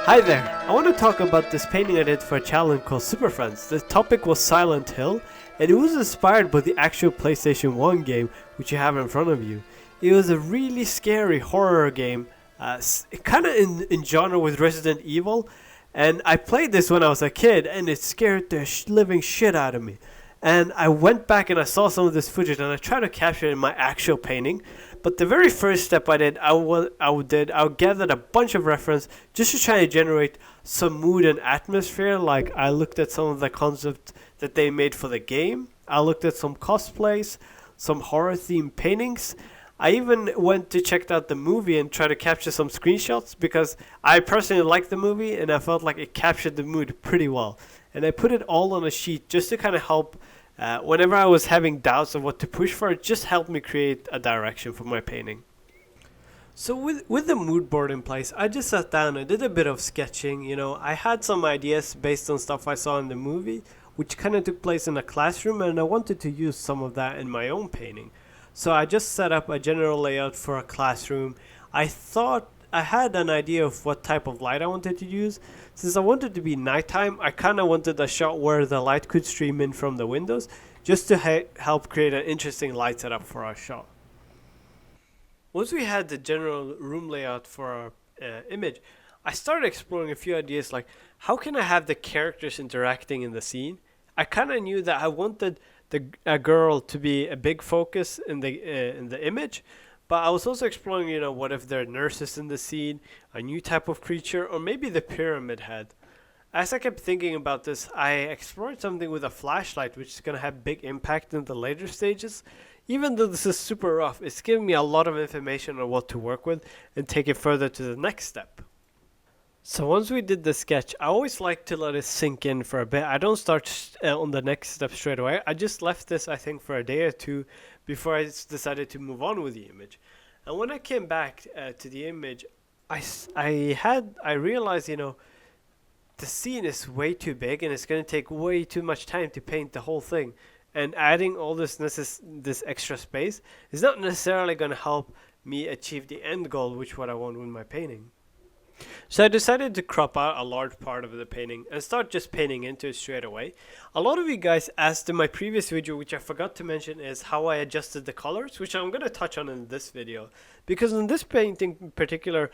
Hi there, I want to talk about this painting I did for a challenge called Super Friends. The topic was Silent Hill, and it was inspired by the actual PlayStation 1 game which you have in front of you. It was a really scary horror game, kind of in genre with Resident Evil, and I played this when I was a kid and it scared the living shit out of me. And I went back and I saw some of this footage and I tried to capture it in my actual painting. But the very first step I did, I gathered a bunch of reference just to try to generate some mood and atmosphere. Like I looked at some of the concepts that they made for the game. I looked at some cosplays, some horror themed paintings. I even went to check out the movie and try to capture some screenshots because I personally liked the movie and I felt like it captured the mood pretty well. And I put it all on a sheet just to kind of help whenever I was having doubts of what to push for. It just helped me create a direction for my painting. So with the mood board in place, I just sat down and did a bit of sketching. I had some ideas based on stuff I saw in the movie, which kind of took place in a classroom, and I wanted to use some of that in my own painting. So I just set up a general layout for a classroom. I thought I had an idea of what type of light I wanted to use. Since I wanted to be nighttime, I kind of wanted a shot where the light could stream in from the windows, just to help create an interesting light setup for our shot. Once we had the general room layout for our image, I started exploring a few ideas like how can I have the characters interacting in the scene. I kind of knew that I wanted a girl to be a big focus in the image, but I was also exploring, what if there are nurses in the scene, a new type of creature, or maybe the pyramid head. As I kept thinking about this, I explored something with a flashlight, which is going to have big impact in the later stages. Even though this is super rough, it's giving me a lot of information on what to work with and take it further to the next step. So once we did the sketch, I always like to let it sink in for a bit. I don't start on the next step straight away. I just left this, I think, for a day or two before I decided to move on with the image. And when I came back to the image, I realized, the scene is way too big and it's going to take way too much time to paint the whole thing. And adding all this extra space is not necessarily going to help me achieve the end goal, which is what I want with my painting. So I decided to crop out a large part of the painting and start just painting into it straight away. A lot of you guys asked in my previous video, which I forgot to mention, is how I adjusted the colors, which I'm going to touch on in this video. Because in this painting in particular,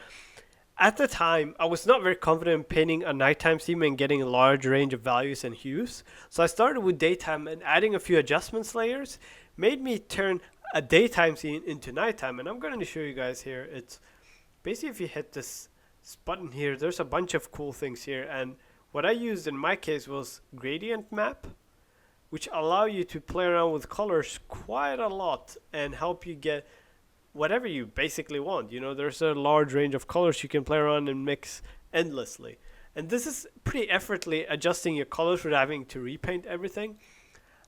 at the time, I was not very confident in painting a nighttime scene and getting a large range of values and hues. So I started with daytime, and adding a few adjustments layers made me turn a daytime scene into nighttime. And I'm going to show you guys here. It's basically if you hit this button here, there's a bunch of cool things here, and what I used in my case was gradient map, which allow you to play around with colors quite a lot and help you get whatever you basically want. There's a large range of colors you can play around and mix endlessly, and this is pretty effortlessly adjusting your colors without having to repaint everything.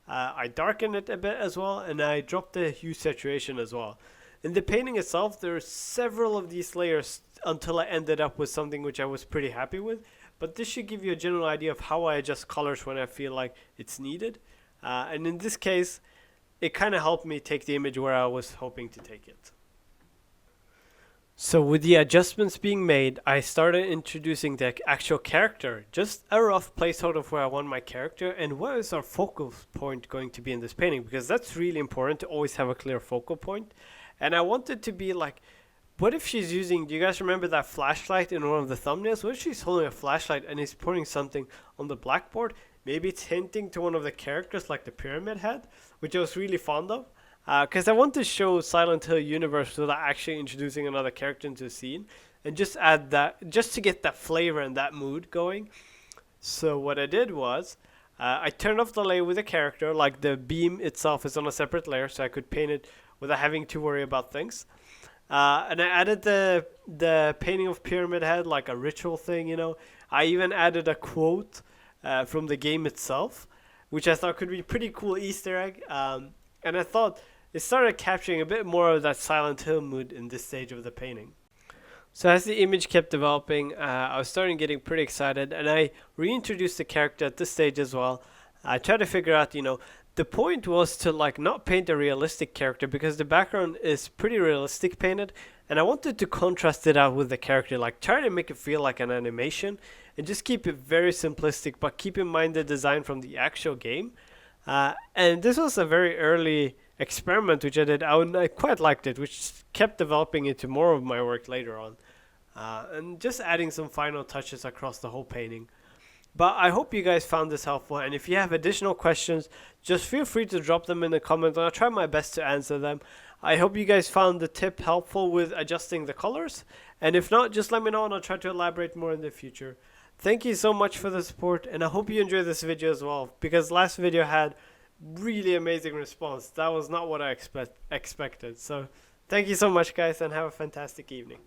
I darkened it a bit as well, and I dropped the hue saturation as well. In the painting itself, there are several of these layers until I ended up with something which I was pretty happy with. But this should give you a general idea of how I adjust colors when I feel like it's needed. And in this case, it kind of helped me take the image where I was hoping to take it. So with the adjustments being made, I started introducing the actual character. Just a rough placeholder of where I want my character and what is our focal point going to be in this painting. Because that's really important to always have a clear focal point. And I wanted to be like, what if she's using, do you guys remember that flashlight in one of the thumbnails? What if she's holding a flashlight and is putting something on the blackboard? Maybe it's hinting to one of the characters like the pyramid head, which I was really fond of. Because I want to show Silent Hill universe without actually introducing another character into the scene. And just add that, just to get that flavor and that mood going. So what I did was, I turned off the layer with the character, like the beam itself is on a separate layer, so I could paint it without having to worry about things. And I added the painting of Pyramid Head, like a ritual thing, I even added a quote from the game itself, which I thought could be a pretty cool Easter egg. And I thought it started capturing a bit more of that Silent Hill mood in this stage of the painting. So as the image kept developing, I was starting getting pretty excited, and I reintroduced the character at this stage as well. I tried to figure out, The point was to like not paint a realistic character because the background is pretty realistic painted, and I wanted to contrast it out with the character, like try to make it feel like an animation and just keep it very simplistic, but keep in mind the design from the actual game. And this was a very early experiment which I did. I quite liked it, which kept developing into more of my work later on, and just adding some final touches across the whole painting. But I hope you guys found this helpful, and if you have additional questions, just feel free to drop them in the comments, and I'll try my best to answer them. I hope you guys found the tip helpful with adjusting the colors, and if not, just let me know and I'll try to elaborate more in the future. Thank you so much for the support, and I hope you enjoyed this video as well, because last video had really amazing response. That was not what I expected. So thank you so much, guys, and have a fantastic evening.